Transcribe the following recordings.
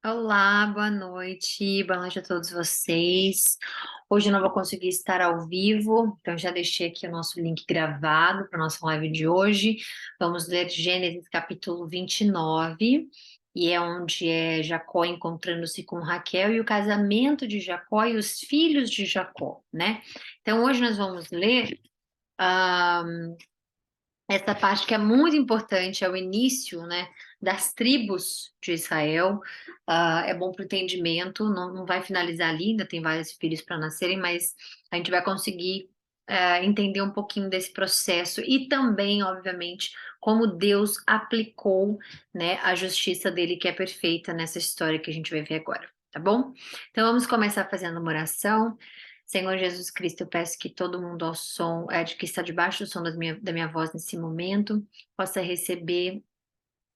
Olá, boa noite a todos vocês. Hoje eu não vou conseguir estar ao vivo, então já deixei aqui o nosso link gravado para a nossa live de hoje. Vamos ler Gênesis capítulo 29, e é onde é Jacó encontrando-se com Raquel e o casamento de Jacó e os filhos de Jacó, né? Então hoje nós vamos ler essa parte que é muito importante, é o início, né, das tribos de Israel. É bom para o entendimento, não vai finalizar ali, ainda tem vários filhos para nascerem, mas a gente vai conseguir entender um pouquinho desse processo e também, obviamente, como Deus aplicou, né, a justiça dele que é perfeita nessa história que a gente vai ver agora, tá bom? Então vamos começar fazendo uma oração. Senhor Jesus Cristo, eu peço que todo mundo ao som, de que está debaixo do som da minha voz nesse momento, possa receber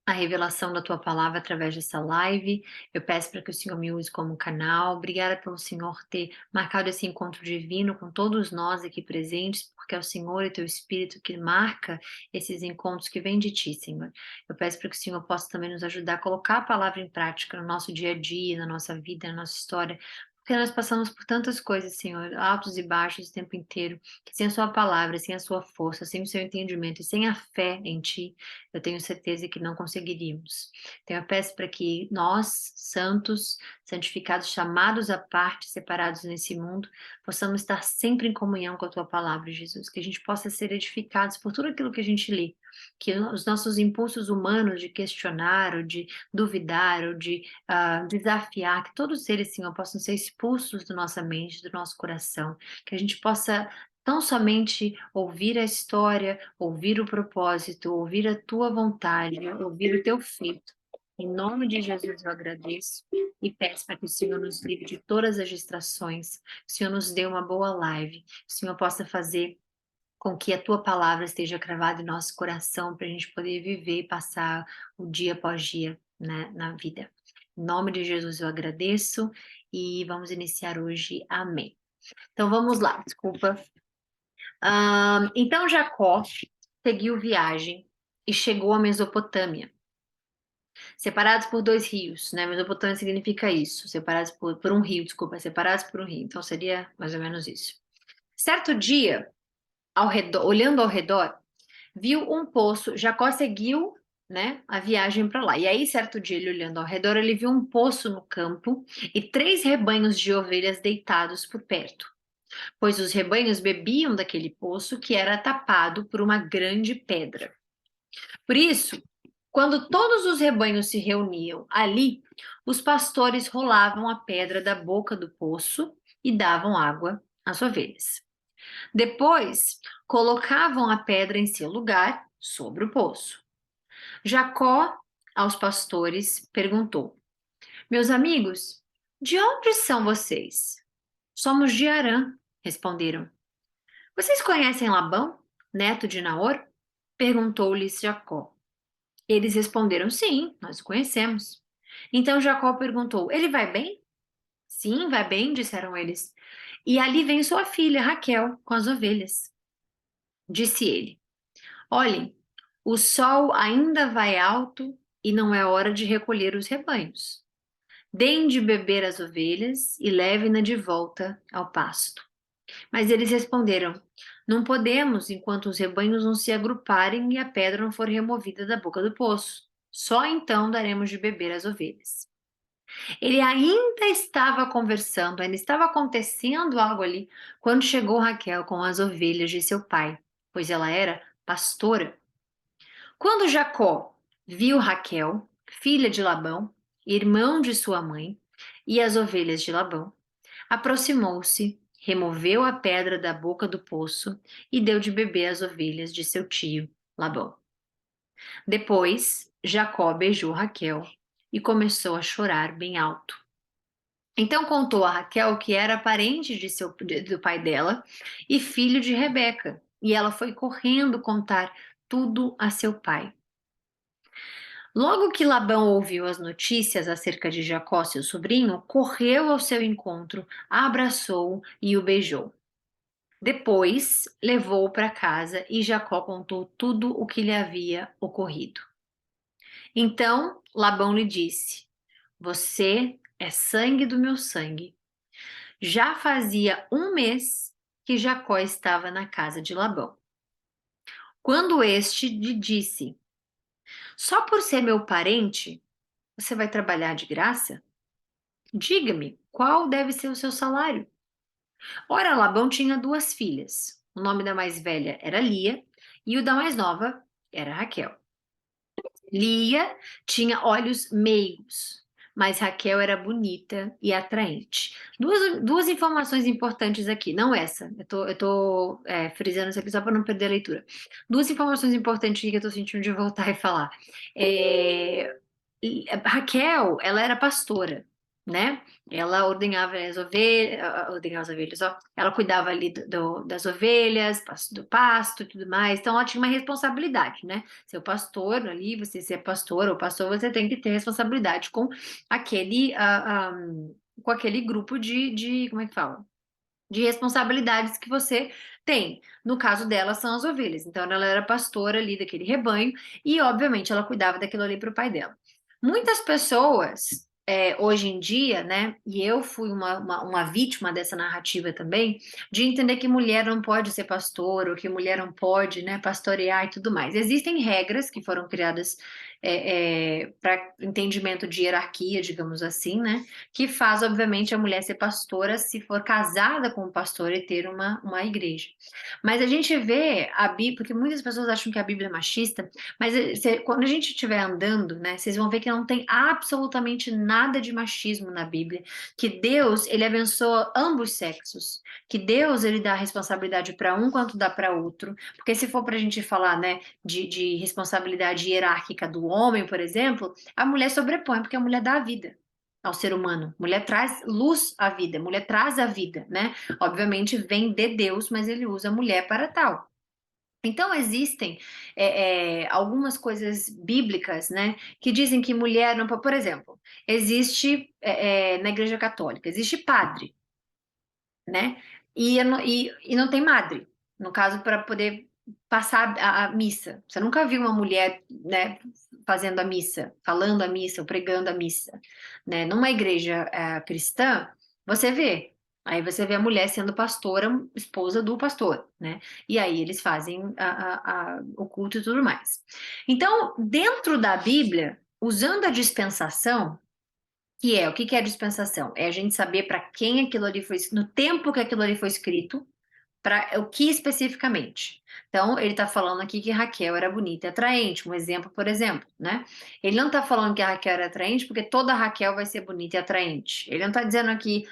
a revelação da tua palavra através dessa live. Eu peço para que o Senhor me use como canal. Obrigada pelo Senhor ter marcado esse encontro divino com todos nós aqui presentes, porque é o Senhor e teu Espírito que marca esses encontros que vêm de ti, Senhor. Eu peço para que o Senhor possa também nos ajudar a colocar a palavra em prática no nosso dia a dia, na nossa vida, na nossa história. Porque nós passamos por tantas coisas, Senhor, altos e baixos o tempo inteiro, que sem a Sua palavra, sem a Sua força, sem o Seu entendimento e sem a fé em Ti, eu tenho certeza que não conseguiríamos. Então eu peço para que nós, santos, santificados, chamados à parte, separados nesse mundo, possamos estar sempre em comunhão com a Tua palavra, Jesus, que a gente possa ser edificados por tudo aquilo que a gente lê, que os nossos impulsos humanos de questionar, ou de duvidar, ou de desafiar, que todos eles, Senhor, possam ser expulsos da nossa mente, do nosso coração, que a gente possa tão somente ouvir a história, ouvir o propósito, ouvir a tua vontade, ouvir o teu feito. Em nome de Jesus eu agradeço e peço para que o Senhor nos livre de todas as distrações, que o Senhor nos dê uma boa live, que o Senhor possa fazer com que a tua palavra esteja cravada em nosso coração para a gente poder viver e passar o dia após dia, né, na vida. Em nome de Jesus eu agradeço e vamos iniciar hoje. Amém. Então vamos lá, desculpa. Então Jacó seguiu viagem e chegou à Mesopotâmia, separados por dois rios, né? Mesopotâmia significa isso, separados por um rio, desculpa, separados por um rio. Então seria mais ou menos isso. Certo dia, olhando ao redor, viu um poço. Jacó seguiu, né, a viagem para lá. E aí, certo dia, ele olhando ao redor, ele viu um poço no campo e três rebanhos de ovelhas deitados por perto, pois os rebanhos bebiam daquele poço que era tapado por uma grande pedra. Por isso, quando todos os rebanhos se reuniam ali, os pastores rolavam a pedra da boca do poço e davam água às ovelhas. Depois, colocavam a pedra em seu lugar sobre o poço. Jacó, aos pastores, perguntou: Meus amigos, de onde são vocês? Somos de Harã, responderam. Vocês conhecem Labão, neto de Naor? Perguntou-lhes Jacó. Eles responderam: Sim, nós o conhecemos. Então Jacó perguntou: Ele vai bem? Sim, vai bem, disseram eles. E ali vem sua filha, Raquel, com as ovelhas. Disse ele: Olhem, o sol ainda vai alto e não é hora de recolher os rebanhos. Deem de beber às ovelhas e levem-na de volta ao pasto. Mas eles responderam: Não podemos enquanto os rebanhos não se agruparem e a pedra não for removida da boca do poço. Só então daremos de beber às ovelhas. Ele ainda estava conversando, ainda estava acontecendo algo ali, quando chegou Raquel com as ovelhas de seu pai, pois ela era pastora. Quando Jacó viu Raquel, filha de Labão, irmão de sua mãe, e as ovelhas de Labão, aproximou-se, removeu a pedra da boca do poço e deu de beber às ovelhas de seu tio Labão. Depois, Jacó beijou Raquel e começou a chorar bem alto. Então contou a Raquel que era parente do pai dela e filho de Rebeca, e ela foi correndo contar tudo a seu pai. Logo que Labão ouviu as notícias acerca de Jacó, seu sobrinho, correu ao seu encontro, abraçou-o e o beijou. Depois, levou-o para casa e Jacó contou tudo o que lhe havia ocorrido. Então, Labão lhe disse: Você é sangue do meu sangue. Já fazia 1 mês que Jacó estava na casa de Labão. Quando este lhe disse: Só por ser meu parente, você vai trabalhar de graça? Diga-me, qual deve ser o seu salário? Ora, Labão tinha 2 filhas. O nome da mais velha era Lia e o da mais nova era Raquel. Lia tinha olhos meigos, mas Raquel era bonita e atraente. Duas informações importantes aqui, não essa. Eu tô frisando isso aqui só para não perder a leitura. Duas informações importantes aqui que eu tô sentindo de voltar e falar. É, Raquel, ela era pastora, né? Ela ordenhava as ovelhas, ó. Ela cuidava ali das ovelhas, do pasto e tudo mais. Então, ela tinha uma responsabilidade, né? Ser o pastor ali, você ser pastor ou pastor, você tem que ter responsabilidade com com aquele grupo como é que fala? De responsabilidades que você tem. No caso dela, são as ovelhas. Então, ela era pastora ali daquele rebanho e, obviamente, ela cuidava daquilo ali para o pai dela. Muitas pessoas, hoje em dia, né, e eu fui uma vítima dessa narrativa também, de entender que mulher não pode ser pastora, ou que mulher não pode, né, pastorear e tudo mais. Existem regras que foram criadas para entendimento de hierarquia, digamos assim, né? Que faz, obviamente, a mulher ser pastora se for casada com um pastor e ter uma igreja. Mas a gente vê a Bíblia, porque muitas pessoas acham que a Bíblia é machista, mas quando a gente estiver andando, né, vocês vão ver que não tem absolutamente nada de machismo na Bíblia, que Deus, ele abençoa ambos sexos, que Deus, ele dá responsabilidade para um quanto dá para outro, porque se for para a gente falar, né, de responsabilidade hierárquica do homem, por exemplo, a mulher sobrepõe, porque a mulher dá a vida ao ser humano. Mulher traz luz à vida, mulher traz a vida, né? Obviamente vem de Deus, mas ele usa a mulher para tal. Então existem algumas coisas bíblicas, né, que dizem que mulher não, por exemplo, existe na Igreja Católica existe padre, né? E não tem madre, no caso, para poder passar a missa. Você nunca viu uma mulher, né, fazendo a missa, falando a missa, ou pregando a missa, né? Numa igreja cristã, você vê. Aí você vê a mulher sendo pastora, esposa do pastor, né? E aí eles fazem o culto e tudo mais. Então, dentro da Bíblia, usando a dispensação, que é, o que que é a dispensação? É a gente saber para quem aquilo ali foi, no tempo que aquilo ali foi escrito, para o que especificamente. Então, ele está falando aqui que Raquel era bonita e atraente, um exemplo, por exemplo, né? Ele não está falando que a Raquel era atraente porque toda Raquel vai ser bonita e atraente. Ele não está dizendo aqui,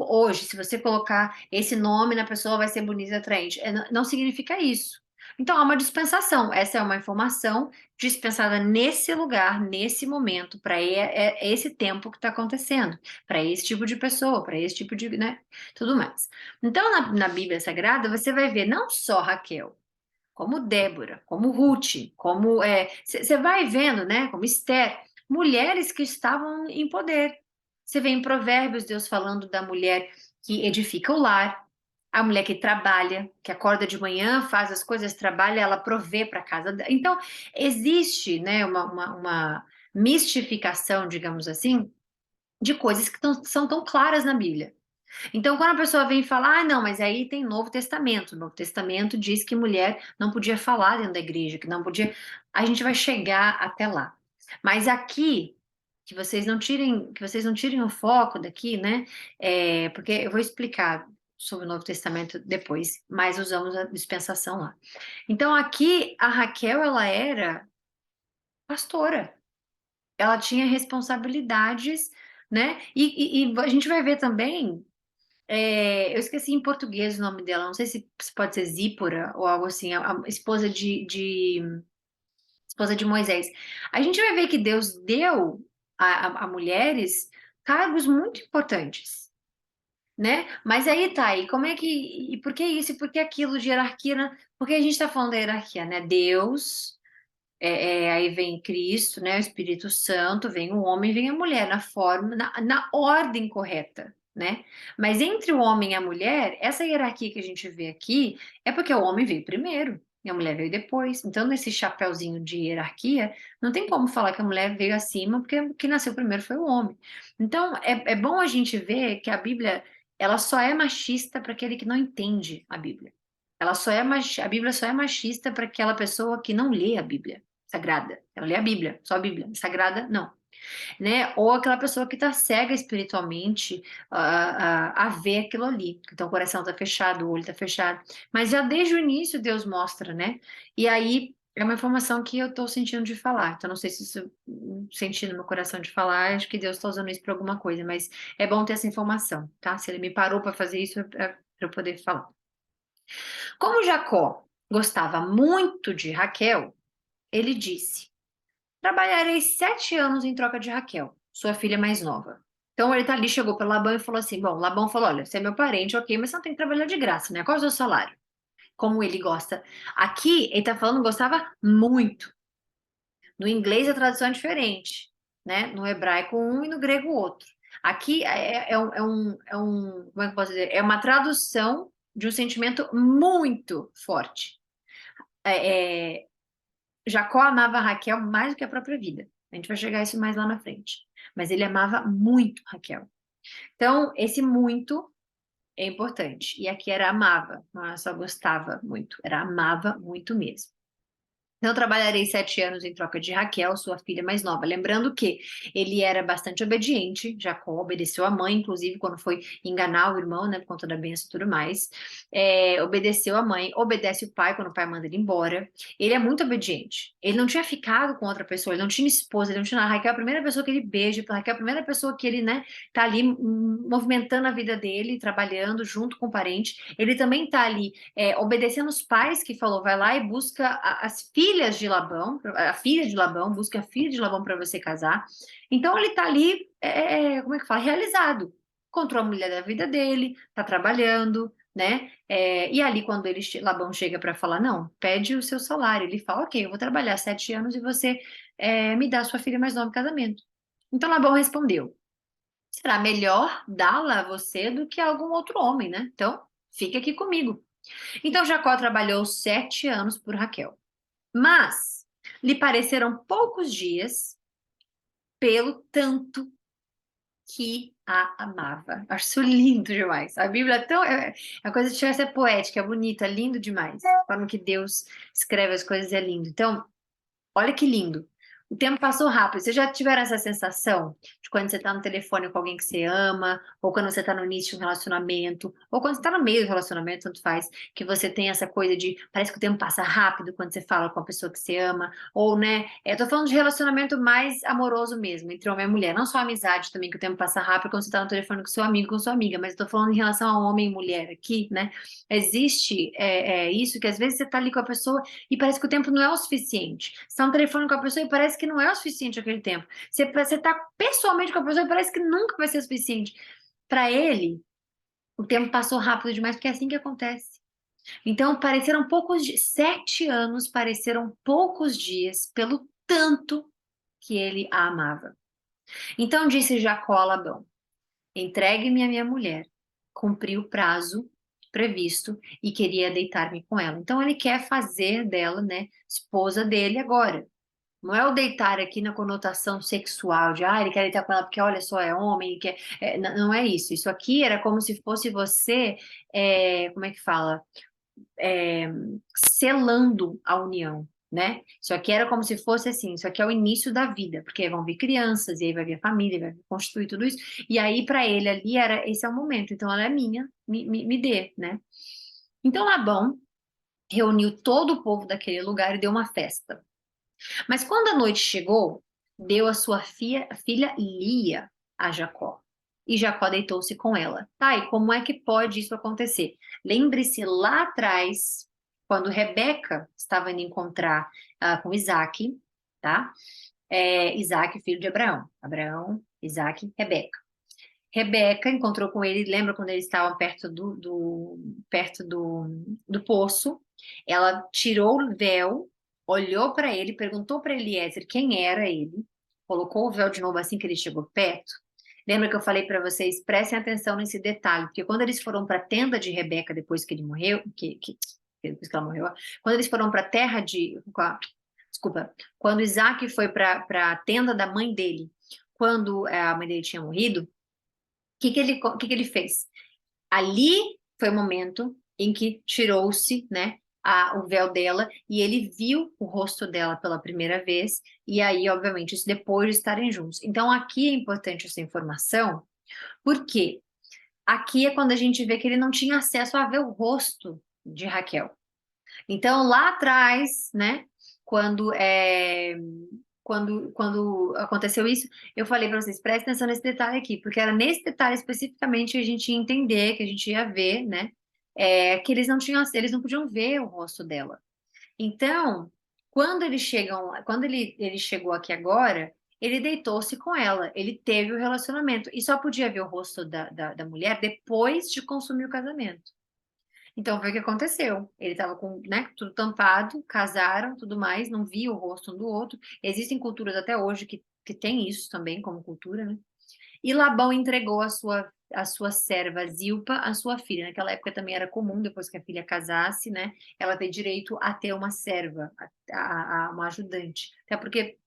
hoje, se você colocar esse nome na pessoa, vai ser bonita e atraente. Não significa isso. Então, há uma dispensação. Essa é uma informação dispensada nesse lugar, nesse momento, para esse tempo que está acontecendo, para esse tipo de pessoa, para esse tipo de, né, tudo mais. Então, na Bíblia Sagrada, você vai ver não só Raquel, como Débora, como Ruth, como você vai vendo, né, como Esther, mulheres que estavam em poder. Você vê em Provérbios Deus falando da mulher que edifica o lar, a mulher que trabalha, que acorda de manhã, faz as coisas, trabalha, ela provê para casa. Então, existe, né, uma mistificação, digamos assim, de coisas que são tão claras na Bíblia. Então, quando a pessoa vem falar, não, mas aí tem Novo Testamento. O Novo Testamento diz que mulher não podia falar dentro da igreja, que não podia. A gente vai chegar até lá. Mas aqui, que vocês não tirem o foco daqui, né? Porque eu vou explicar sobre o Novo Testamento depois, mas usamos a dispensação lá. Então, aqui, a Raquel, ela era pastora. Ela tinha responsabilidades, né? E a gente vai ver também eu esqueci em português o nome dela, não sei se pode ser Zípora ou algo assim, a esposa de Moisés. A gente vai ver que Deus deu a mulheres cargos muito importantes, né? Mas aí tá, e como é que, e por que isso e por que aquilo de hierarquia, né? Porque a gente está falando da hierarquia, né? Deus, aí vem Cristo, né? O Espírito Santo, vem o homem, vem a mulher, na forma, na ordem correta, né? Mas entre o homem e a mulher, essa hierarquia que a gente vê aqui é porque o homem veio primeiro. E a mulher veio depois. Então, nesse chapéuzinho de hierarquia, não tem como falar que a mulher veio acima, porque o que nasceu primeiro foi o homem. Então, é bom a gente ver que a Bíblia, ela só é machista para aquele que não entende a Bíblia. A Bíblia só é machista para aquela pessoa que não lê a Bíblia sagrada. Ela lê a Bíblia, só a Bíblia. Sagrada, não, né? Ou aquela pessoa que está cega espiritualmente a ver aquilo ali. Então o coração está fechado, o olho está fechado. Mas já desde o início Deus mostra, né? E aí é uma informação que eu estou sentindo de falar. Então não sei se isso senti no meu coração de falar, acho que Deus está usando isso para alguma coisa, mas é bom ter essa informação, tá? Se ele me parou para fazer isso, é para eu poder falar. Como Jacó gostava muito de Raquel, ele disse: trabalharei 7 anos em troca de Raquel, sua filha mais nova. Então ele tá ali, chegou para Labão e falou assim: bom, Labão falou: olha, você é meu parente, ok, mas você não tem que trabalhar de graça, né? Qual é o seu salário? Como ele gosta. Aqui ele tá falando gostava muito. No inglês a tradução é diferente, né? No hebraico um e no grego outro. Aqui como é que eu posso dizer? É uma tradução de um sentimento muito forte. É, Jacó amava Raquel mais do que a própria vida. A gente vai chegar a isso mais lá na frente. Mas ele amava muito Raquel. Então, esse muito é importante. E aqui era amava, não é só gostava muito, era amava muito mesmo. Então, eu trabalharei 7 anos em troca de Raquel, sua filha mais nova. Lembrando que ele era bastante obediente, Jacó obedeceu a mãe, inclusive quando foi enganar o irmão, né, por conta da bênção e tudo mais. Obedeceu a mãe, obedece o pai quando o pai manda ele embora. Ele é muito obediente. Ele não tinha ficado com outra pessoa, ele não tinha esposa, ele não tinha nada. Raquel é a primeira pessoa que ele beija, Raquel é a primeira pessoa que ele, né, tá ali movimentando a vida dele, trabalhando junto com o parente. Ele também tá ali obedecendo os pais que falou, vai lá e busca as filhas de Labão, a filha de Labão, busca a filha de Labão para você casar. Então ele está ali, como é que fala, realizado. Encontrou a mulher da vida dele, está trabalhando, né? E ali quando Labão chega para falar, não, pede o seu salário, ele fala, ok, eu vou trabalhar 7 anos e você me dá a sua filha mais nova em casamento. Então Labão respondeu, será melhor dá-la a você do que a algum outro homem, né? Então fique aqui comigo. Então Jacó trabalhou 7 anos por Raquel, mas lhe pareceram poucos dias pelo tanto que a amava. Acho isso lindo demais. A Bíblia é uma coisa que chega a ser poética, é bonita, é lindo demais. A forma que Deus escreve as coisas é lindo. Então, olha que lindo. O tempo passou rápido. Vocês já tiveram essa sensação de quando você está no telefone com alguém que você ama, ou quando você está no início de um relacionamento, ou quando você está no meio do relacionamento, tanto faz, que você tem essa coisa de parece que o tempo passa rápido quando você fala com a pessoa que você ama, ou, né? Eu tô falando de relacionamento mais amoroso mesmo, entre homem e mulher, não só amizade também, que o tempo passa rápido quando você está no telefone com seu amigo, com sua amiga, mas eu tô falando em relação a homem e mulher aqui, né? Existe isso que às vezes você está ali com a pessoa e parece que o tempo não é o suficiente. Você está no telefone com a pessoa e parece que não é o suficiente aquele tempo. Você está pessoalmente com a pessoa e parece que nunca vai ser o suficiente. Para ele, o tempo passou rápido demais, porque é assim que acontece. Então, pareceram poucos dias, 7 anos pareceram poucos dias, pelo tanto que ele a amava. Então disse Jacó a Labão: entregue-me a minha mulher. Cumpri o prazo previsto e queria deitar-me com ela. Então ele quer fazer dela, né, esposa dele agora. Não é o deitar aqui na conotação sexual, de ele quer deitar com ela porque olha só, é homem, ele quer. Não é isso. Isso aqui era como se fosse você, como é que fala? É, selando a união, né? Isso aqui era como se fosse assim, isso aqui é o início da vida, porque aí vão vir crianças, e aí vai vir a família, vai construir tudo isso, e aí para ele ali esse é o momento, então ela é minha, me dê, né? Então Labão reuniu todo o povo daquele lugar e deu uma festa. Mas quando a noite chegou, deu a sua filha Lia a Jacó. E Jacó deitou-se com ela. Tá, e como é que pode isso acontecer? Lembre-se lá atrás, quando Rebeca estava indo encontrar com Isaac, tá? Isaac, filho de Abraão. Abraão, Isaac, Rebeca. Rebeca encontrou com ele, lembra quando eles estavam perto do poço? Ela tirou o véu, olhou para ele, perguntou para Eliezer quem era ele, colocou o véu de novo assim que ele chegou perto. Lembra que eu falei para vocês, prestem atenção nesse detalhe, porque quando eles foram para a tenda de Rebeca depois que ele morreu, que depois que ela morreu. Quando eles foram para a terra de. Desculpa. Quando Isaac foi para a tenda da mãe dele, quando a mãe dele tinha morrido, o que que ele fez? Ali foi o momento em que tirou-se, né, o véu dela e ele viu o rosto dela pela primeira vez. E aí, obviamente, isso depois de estarem juntos. Então, aqui é importante essa informação, porque aqui é quando a gente vê que ele não tinha acesso a ver o rosto de Raquel. Então, lá atrás, né, quando quando aconteceu isso, eu falei para vocês, prestem atenção nesse detalhe aqui, porque era nesse detalhe especificamente que a gente ia entender, que a gente ia ver, né, que eles não podiam ver o rosto dela. Então, quando ele chegou aqui agora, ele deitou-se com ela, ele teve o relacionamento, e só podia ver o rosto da mulher depois de consumir o casamento. Então foi o que aconteceu. Ele estava com, né, tudo tampado, casaram, tudo mais, não via o rosto um do outro. Existem culturas até hoje que tem isso também como cultura, né? E Labão entregou a sua serva Zilpa, a sua filha. Naquela época também era comum, depois que a filha casasse, né, ela ter direito a ter uma serva, uma ajudante. Até porque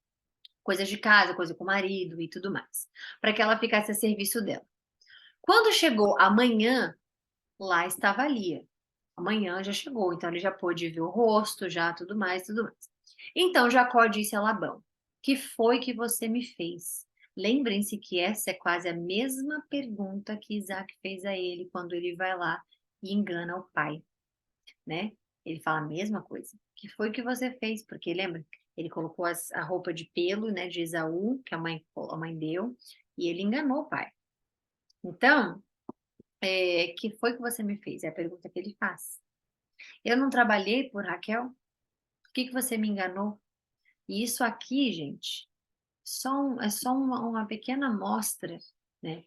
coisas de casa, coisa com o marido e tudo mais, para que ela ficasse a serviço dela. Quando chegou amanhã, lá estava Lia. Amanhã já chegou, então ele já pôde ver o rosto, já tudo mais, tudo mais. Então Jacó disse a Labão: Que foi que você me fez? Lembrem-se que essa é quase a mesma pergunta que Isaac fez a ele quando ele vai lá e engana o pai, né? Ele fala a mesma coisa. Que foi que você fez? Porque lembra? Ele colocou a roupa de pelo, né, de Esaú, que a mãe deu, e ele enganou o pai. Então, que foi que você me fez? É a pergunta que ele faz. Eu não trabalhei por Raquel? Por que você me enganou? E isso aqui, gente, é só uma pequena amostra, né?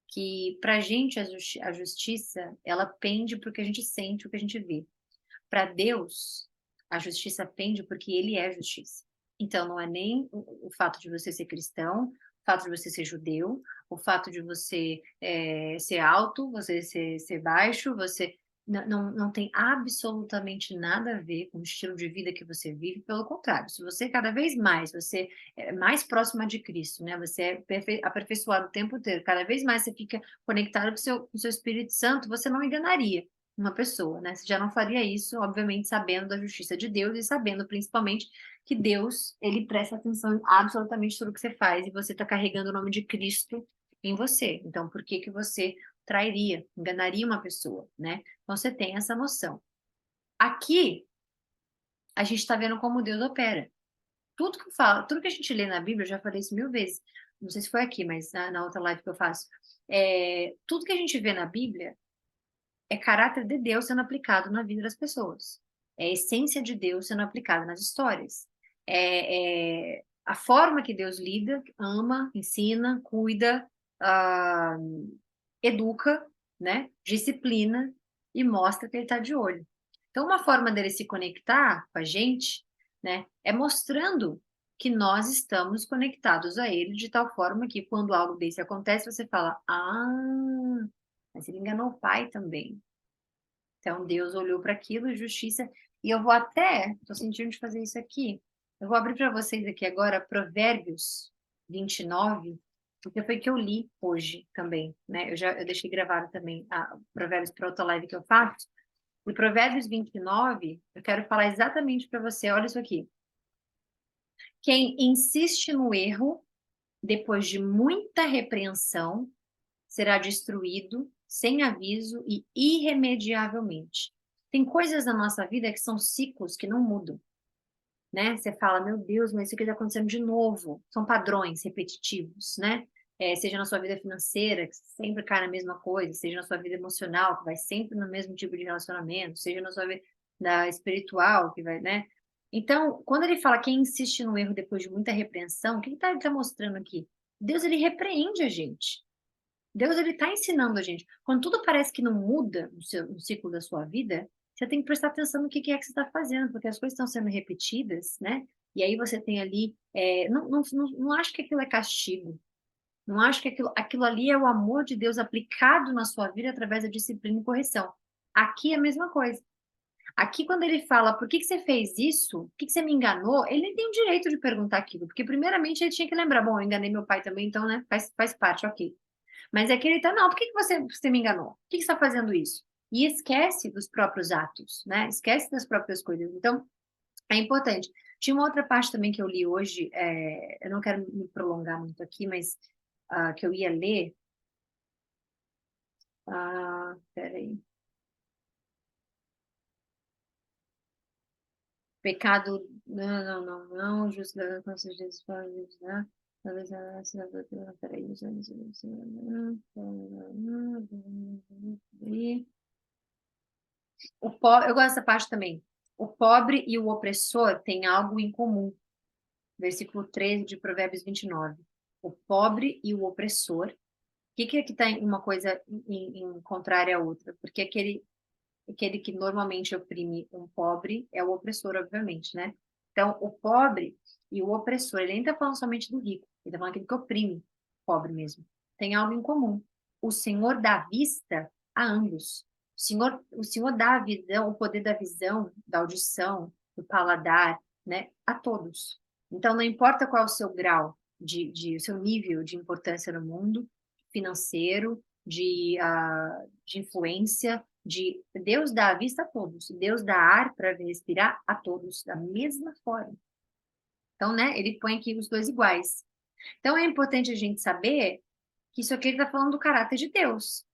Que para a gente a justiça, ela pende porque a gente sente o que a gente vê. Para Deus, a justiça pende porque Ele é justiça. Então, não é nem o fato de você ser cristão, o fato de você ser judeu, o fato de você ser alto, você ser baixo, você não tem absolutamente nada a ver com o estilo de vida que você vive. Pelo contrário, se você cada vez mais, você é mais próxima de Cristo, né? Você é aperfeiçoado o tempo inteiro, cada vez mais você fica conectado com o seu Espírito Santo, você não enganaria uma pessoa, né? Você já não faria isso, obviamente, sabendo da justiça de Deus e sabendo principalmente que Deus, ele presta atenção em absolutamente tudo que você faz e você está carregando o nome de Cristo em você. Então, por que que você trairia, enganaria uma pessoa, né? Então, você tem essa noção. Aqui, a gente está vendo como Deus opera. Tudo que eu falo, tudo que a gente lê na Bíblia, eu já falei isso 1000 vezes. Não sei se foi aqui, mas na outra live que eu faço. Tudo que a gente vê na Bíblia é caráter de Deus sendo aplicado na vida das pessoas. É a essência de Deus sendo aplicada nas histórias. É a forma que Deus lida, ama, ensina, cuida, ah, educa, né? Disciplina e mostra que ele está de olho. Então, uma forma dele se conectar com a gente, né, é mostrando que nós estamos conectados a ele de tal forma que quando algo desse acontece, você fala: Ah, mas ele enganou o pai também. Então, Deus olhou para aquilo, justiça. E eu vou até, estou sentindo de fazer isso aqui. Eu vou abrir para vocês aqui agora Provérbios 29, porque foi que eu li hoje também, né? Eu deixei gravado também a Provérbios para outra live que eu faço. E Provérbios 29, eu quero falar exatamente para você. Olha isso aqui. Quem insiste no erro, depois de muita repreensão, será destruído sem aviso e irremediavelmente. Tem coisas na nossa vida que são ciclos que não mudam, né? Você fala, meu Deus, mas isso aqui está acontecendo de novo. São padrões repetitivos, né? Seja na sua vida financeira, que sempre cai na mesma coisa, seja na sua vida emocional, que vai sempre no mesmo tipo de relacionamento, seja na sua vida espiritual, que vai, né? Então, quando ele fala quem insiste no erro depois de muita repreensão, o que ele está mostrando aqui? Deus, ele repreende a gente. Deus, ele está ensinando a gente. Quando tudo parece que não muda no ciclo da sua vida, você tem que prestar atenção no que é que você está fazendo, porque as coisas estão sendo repetidas, né? E aí você tem ali, não acho que aquilo é castigo, não acho que aquilo ali é o amor de Deus aplicado na sua vida através da disciplina e correção. Aqui é a mesma coisa. Aqui, quando ele fala, por que que você fez isso? Por que que você me enganou? Ele nem tem o direito de perguntar aquilo, porque primeiramente ele tinha que lembrar, bom, eu enganei meu pai também, então, né, faz parte, ok. Mas é que ele tá, não, por que que você me enganou? Por que que você está fazendo isso? E esquece dos próprios atos, né? Esquece das próprias coisas. Então, é importante. Tinha uma outra parte também que eu li hoje, eu não quero me prolongar muito aqui, mas que eu ia ler. Peraí. Pecado, não, justo da consciência de né? Talvez peraí, eu gosto dessa parte também. O pobre e o opressor têm algo em comum. Versículo 13 de Provérbios 29. O pobre e o opressor. O que aqui está uma coisa em contrária à outra? Porque aquele que normalmente oprime um pobre é o opressor, obviamente, né? Então, o pobre e o opressor, ele nem está falando somente do rico, ele está falando aquele que oprime o pobre mesmo. Tem algo em comum. O Senhor dá vista a ambos. O Senhor dá a visão, o poder da visão, da audição, do paladar, né? A todos. Então, não importa qual é o seu grau o seu nível de importância no mundo, financeiro, de influência, Deus dá a vista a todos, Deus dá ar para respirar a todos da mesma forma. Então, né, ele põe aqui os dois iguais. Então, é importante a gente saber que isso aqui ele está falando do caráter de Deus,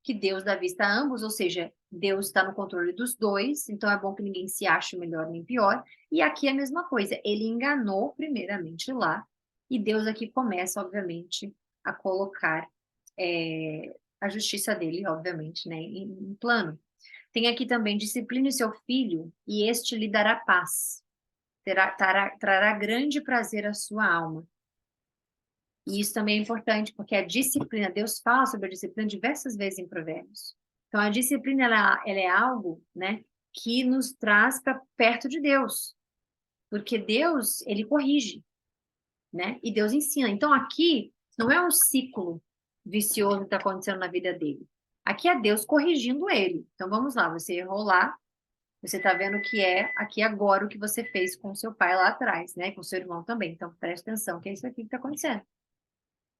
que Deus dá vista a ambos, ou seja, Deus está no controle dos dois, então é bom que ninguém se ache melhor nem pior. E aqui é a mesma coisa, ele enganou primeiramente lá, e Deus aqui começa, obviamente, a colocar a justiça dele, obviamente, né, em plano. Tem aqui também, discipline o seu filho, e este lhe dará paz. Trará grande prazer à sua alma. E isso também é importante, porque a disciplina, Deus fala sobre a disciplina diversas vezes em Provérbios. Então, a disciplina, ela é algo, né, que nos traz para perto de Deus. Porque Deus, ele corrige, né? E Deus ensina. Então, aqui, não é um ciclo vicioso que está acontecendo na vida dele. Aqui é Deus corrigindo ele. Então, vamos lá, você errou lá, você está vendo que é aqui agora o que você fez com seu pai lá atrás, né? Com seu irmão também. Então, preste atenção, que é isso aqui que está acontecendo.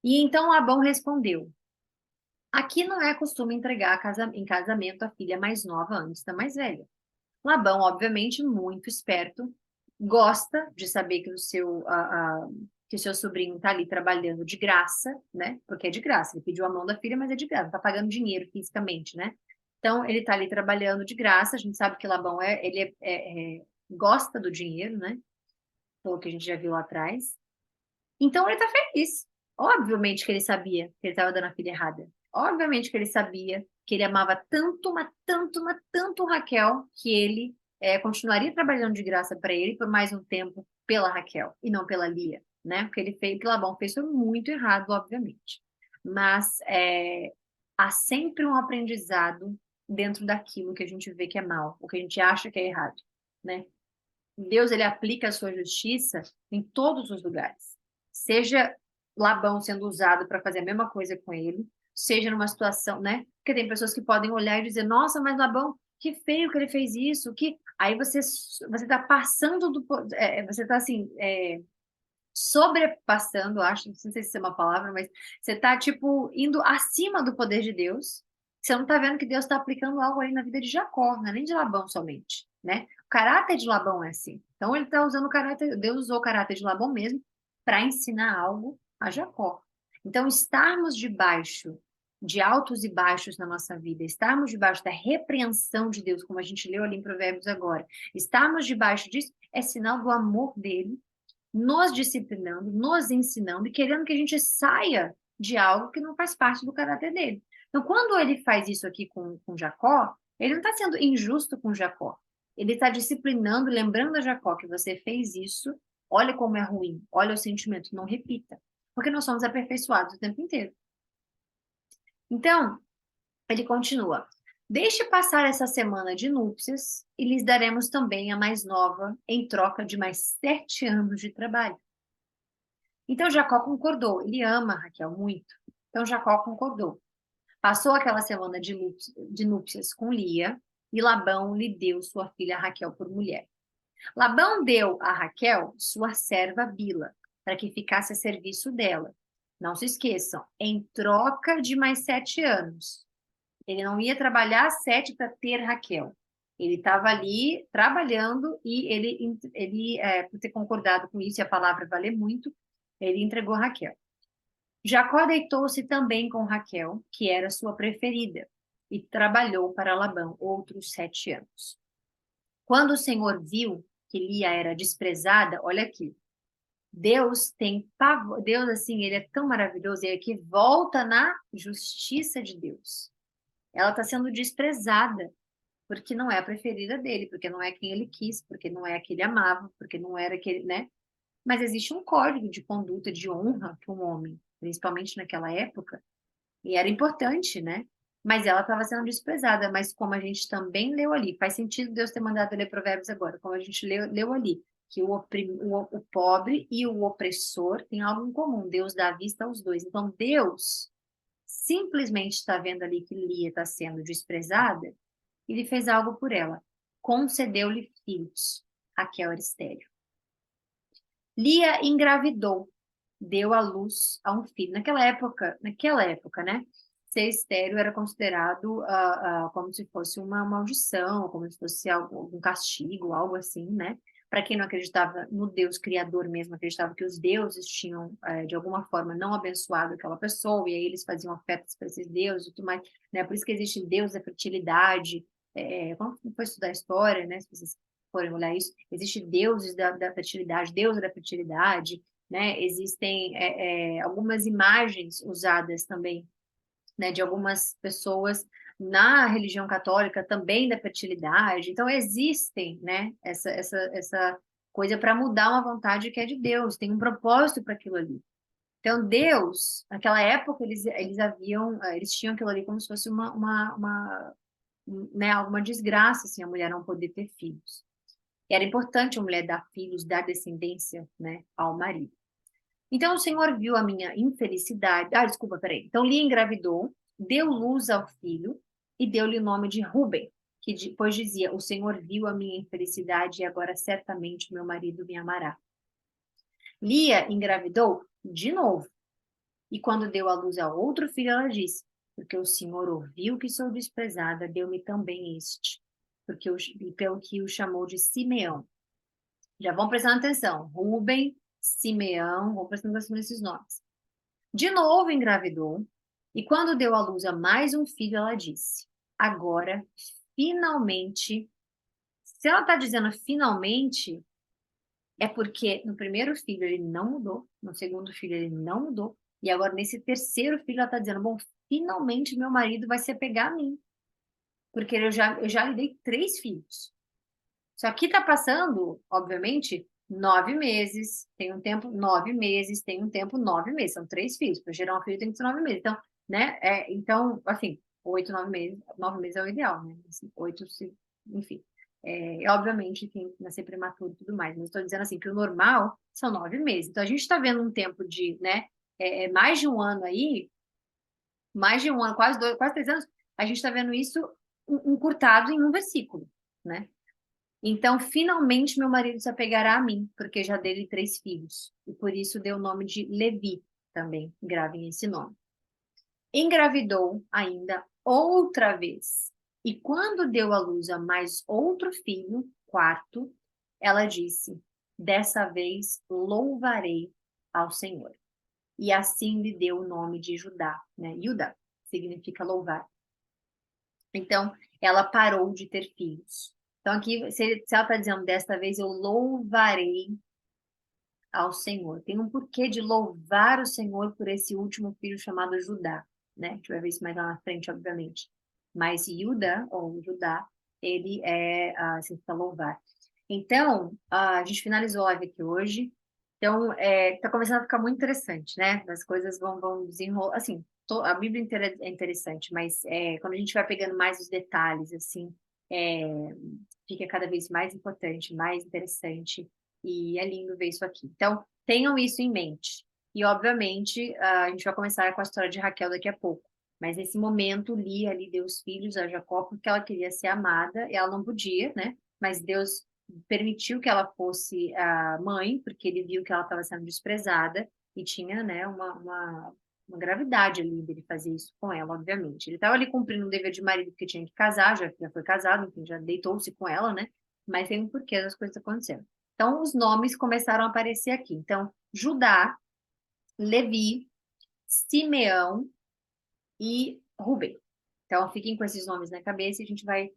E então Labão respondeu: aqui não é costume entregar em casamento a filha mais nova antes da mais velha. Labão, obviamente, muito esperto, gosta de saber que o seu sobrinho está ali trabalhando de graça, né? Porque é de graça. Ele pediu a mão da filha, mas é de graça, não está pagando dinheiro fisicamente, né? Então, ele está ali trabalhando de graça. A gente sabe que Labão gosta do dinheiro, né? Pelo que a gente já viu lá atrás. Então ele tá feliz. Obviamente que ele sabia que ele estava dando a filha errada. Obviamente que ele sabia que ele amava tanto, mas tanto, mas tanto Raquel, que ele continuaria trabalhando de graça para ele por mais um tempo pela Raquel e não pela Lia, né? Porque ele fez, o que Labão fez foi muito errado, obviamente. Mas há sempre um aprendizado dentro daquilo que a gente vê que é mal, o que a gente acha que é errado, né? Deus, ele aplica a sua justiça em todos os lugares. Seja Labão sendo usado para fazer a mesma coisa com ele, seja numa situação, né? Porque tem pessoas que podem olhar e dizer, nossa, mas Labão, que feio que ele fez isso, que aí você está passando você está assim, sobrepassando, acho, não sei se isso é uma palavra, mas você está tipo indo acima do poder de Deus. Você não está vendo que Deus está aplicando algo aí na vida de Jacó, não é nem de Labão somente, né? O caráter de Labão é assim. Então ele está usando o caráter, Deus usou o caráter de Labão mesmo para ensinar algo a Jacó. Então estarmos debaixo de altos e baixos na nossa vida, estarmos debaixo da repreensão de Deus, como a gente leu ali em Provérbios agora, estarmos debaixo disso é sinal do amor dele nos disciplinando, nos ensinando e querendo que a gente saia de algo que não faz parte do caráter dele. Então, quando ele faz isso aqui com Jacó, ele não está sendo injusto com Jacó. Ele está disciplinando, lembrando a Jacó que você fez isso, olha como é ruim, olha o sentimento, não repita. Porque nós somos aperfeiçoados o tempo inteiro. Então, ele continua. Deixe passar essa semana de núpcias e lhes daremos também a mais nova em troca de mais 7 anos de trabalho. Então Jacó concordou, ele ama Raquel muito. Então Jacó concordou. Passou aquela semana de núpcias com Lia, e Labão lhe deu sua filha Raquel por mulher. Labão deu a Raquel sua serva Bila, para que ficasse a serviço dela. Não se esqueçam, em troca de mais 7 anos. Ele não ia trabalhar 7 para ter Raquel. Ele estava ali trabalhando e por ter concordado com isso, e a palavra vale muito, ele entregou Raquel. Jacó deitou-se também com Raquel, que era sua preferida, e trabalhou para Labão outros 7 anos. Quando o Senhor viu que Lia era desprezada, olha aqui, Deus tem pavor, Deus assim, ele é tão maravilhoso, e aqui volta na justiça de Deus. Ela está sendo desprezada, porque não é a preferida dele, porque não é quem ele quis, porque não é a que ele amava, porque não era aquele, né? Mas existe um código de conduta, de honra que um homem, principalmente naquela época, e era importante, né? Mas ela estava sendo desprezada, mas como a gente também leu ali, faz sentido Deus ter mandado ler Provérbios agora, como a gente leu ali, que o pobre e o opressor têm algo em comum, Deus dá vista aos dois. Então, Deus simplesmente está vendo ali que Lia está sendo desprezada, e ele fez algo por ela, concedeu-lhe filhos. Raquel era estéril. Lia engravidou, deu à luz a um filho. Naquela época, né? Ser estéril era considerado como se fosse uma maldição, como se fosse algum castigo, algo assim, né? Para quem não acreditava no Deus Criador mesmo, acreditava que os deuses tinham, de alguma forma, não abençoado aquela pessoa, e aí eles faziam ofertas para esses deuses e tudo mais, né? Por isso que existe Deus da fertilidade. Quando foi estudar história, né? Se vocês forem olhar isso, existe deuses da fertilidade, deusa da fertilidade, né? Existem algumas imagens usadas também, né, de algumas pessoas na religião católica também da fertilidade. Então existem, né, essa coisa para mudar uma vontade que é de Deus, tem um propósito para aquilo ali. Então Deus, naquela época eles tinham aquilo ali como se fosse né, alguma desgraça, assim, a mulher não poder ter filhos. E era importante a mulher dar filhos, dar descendência, né, ao marido. Então o Senhor viu a minha infelicidade. Ah, desculpa, peraí. Então Lia engravidou, deu luz ao filho e deu-lhe o nome de Ruben, que depois dizia: O Senhor viu a minha infelicidade e agora certamente meu marido me amará. Lia engravidou de novo e quando deu à luz a outro filho, ela disse: Porque o Senhor ouviu que sou desprezada, deu-me também este, e pelo que o chamou de Simeão. Já vão prestando atenção. Ruben, Simeão, vão prestando atenção nesses nomes. De novo engravidou, e quando deu à luz a mais um filho, ela disse: Agora, finalmente, se ela está dizendo finalmente, é porque no primeiro filho ele não mudou, no segundo filho ele não mudou, e agora nesse terceiro filho ela está dizendo: Bom, finalmente meu marido vai se apegar a mim, porque eu já lhe dei 3 filhos. Só que está passando, obviamente, 9 meses, tem um tempo, 9 meses, tem um tempo, 9 meses. São 3 filhos. Para gerar um filho tem que ser 9 meses. Então, né? Então, assim, 8, 9 meses. 9 meses é o ideal, né? Assim, 8, enfim. Obviamente, tem que nascer prematuro e tudo mais. Mas estou dizendo assim que o normal são 9 meses. Então, a gente está vendo um tempo de, né? Mais de um ano aí, mais de um ano, quase 3 anos, a gente está vendo isso encurtado em um versículo, né? Então, finalmente, meu marido se apegará a mim, porque já dei-lhe 3 filhos. E por isso deu o nome de Levi, também, gravem esse nome. Engravidou ainda outra vez. E quando deu à luz a mais outro filho, quarto, ela disse: Dessa vez louvarei ao Senhor. E assim lhe deu o nome de Judá, né? Judá significa louvar. Então, ela parou de ter filhos. Então, aqui, se ela está dizendo, desta vez eu louvarei ao Senhor. Tem um porquê de louvar o Senhor por esse último filho chamado Judá, né? A gente vai ver isso mais lá na frente, obviamente. Mas Judá, ou Judá, ele significa louvar. Então, a gente finalizou a live aqui hoje. Então, está começando a ficar muito interessante, né? As coisas vão desenrolar. Assim, a Bíblia inteira é interessante, mas quando a gente vai pegando mais os detalhes, assim, é, fica cada vez mais importante, mais interessante. E é lindo ver isso aqui. Então, tenham isso em mente. E, obviamente, a gente vai começar com a história de Raquel daqui a pouco. Mas nesse momento, Lia ali deu os filhos a Jacó porque ela queria ser amada, e ela não podia, né? Mas Deus permitiu que ela fosse a mãe, porque ele viu que ela estava sendo desprezada e tinha, né, uma gravidade ali dele fazer isso com ela, obviamente. Ele estava ali cumprindo um dever de marido porque tinha que casar, já foi casado, enfim, já deitou-se com ela, né? Mas tem um porquê das coisas acontecendo. Então, os nomes começaram a aparecer aqui. Então, Judá, Levi, Simeão e Rubem. Então, fiquem com esses nomes na cabeça e a gente vai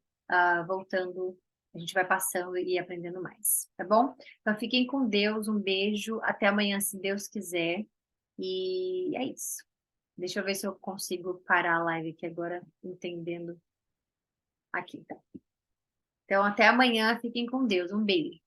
voltando, a gente vai passando e aprendendo mais, tá bom? Então, fiquem com Deus, um beijo, até amanhã, se Deus quiser. E é isso. Deixa eu ver se eu consigo parar a live aqui agora, entendendo aqui, tá? Então, até amanhã, fiquem com Deus, um beijo.